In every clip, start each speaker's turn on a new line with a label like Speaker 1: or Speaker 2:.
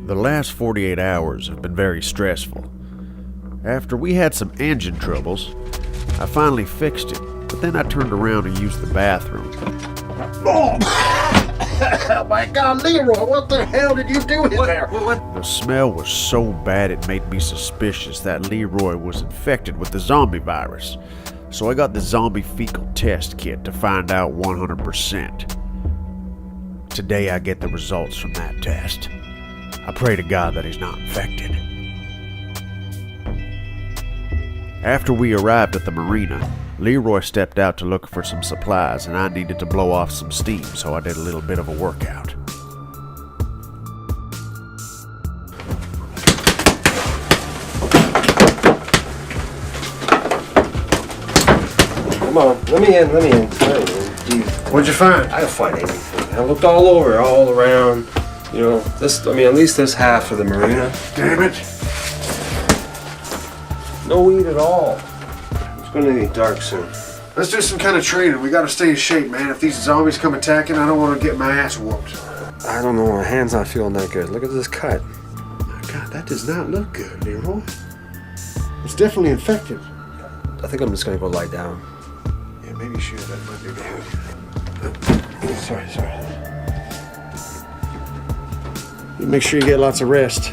Speaker 1: The last 48 hours have been very stressful. After we had some engine troubles, I finally fixed it, but then I turned around and used the bathroom.
Speaker 2: Oh my God, Leroy, what the hell did you do in there?
Speaker 1: The smell was so bad it made me suspicious that Leroy was infected with the zombie virus. So I got the zombie fecal test kit to find out 100%. Today I get the results from that test. I pray to God that he's not infected. After we arrived at the marina, Leroy stepped out to look for some supplies and I needed to blow off some steam, so I did a little bit of a workout.
Speaker 3: Come on, let me in. Jeez.
Speaker 2: What'd you find?
Speaker 3: I didn't find anything. I looked all over, all around. You know, at least this half of the marina.
Speaker 2: Damn it.
Speaker 3: No weed at all. It's gonna get dark soon.
Speaker 2: Let's do some kind of training. We gotta stay in shape, man. If these zombies come attacking, I don't want to get my ass whooped.
Speaker 3: I don't know, my hand's not feeling that good. Look at this cut.
Speaker 2: My God, that does not look good, Leroy. It's definitely infected.
Speaker 3: I think I'm just gonna go lie down.
Speaker 2: Yeah, maybe you should. That might be good. Sorry. You make sure you get lots of rest.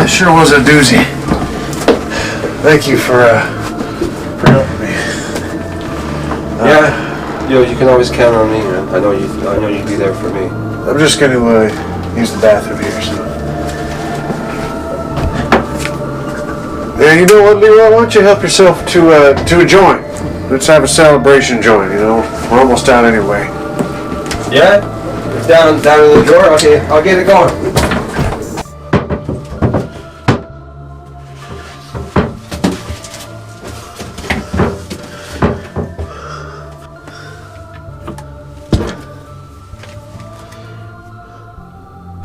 Speaker 2: Sure was a doozy. Thank you for helping me.
Speaker 3: Yeah, you can always count on me. I know you'd be there for me.
Speaker 2: I'm just going to use the bathroom here. So. Yeah, you know what, Leroy? Why don't you help yourself to a joint? Let's have a celebration joint. You know, we're almost out anyway.
Speaker 3: Yeah, it's down in the door. Okay, I'll get it going.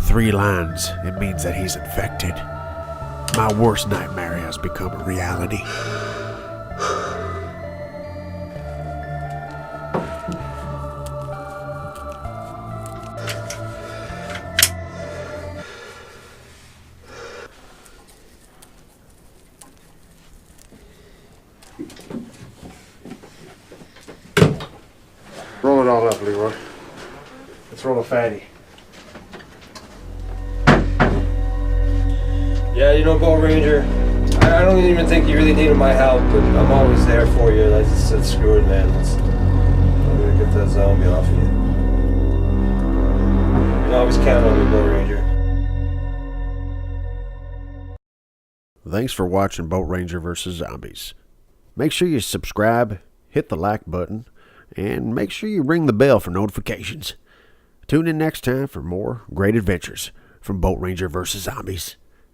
Speaker 1: Three lines, it means that he's infected. My worst nightmare has become a reality.
Speaker 2: Roll it all up, Leroy. Let's roll a fatty.
Speaker 3: Yeah, you know, Boat Ranger, I don't even think you really needed my help, but I'm always there for you. I just said, screw it, man. I'm gonna get that zombie off of you. You can always count on me, Boat Ranger.
Speaker 1: Thanks for watching Boat Ranger vs. Zombies. Make sure you subscribe, hit the like button, and make sure you ring the bell for notifications. Tune in next time for more great adventures from Boat Ranger vs. Zombies.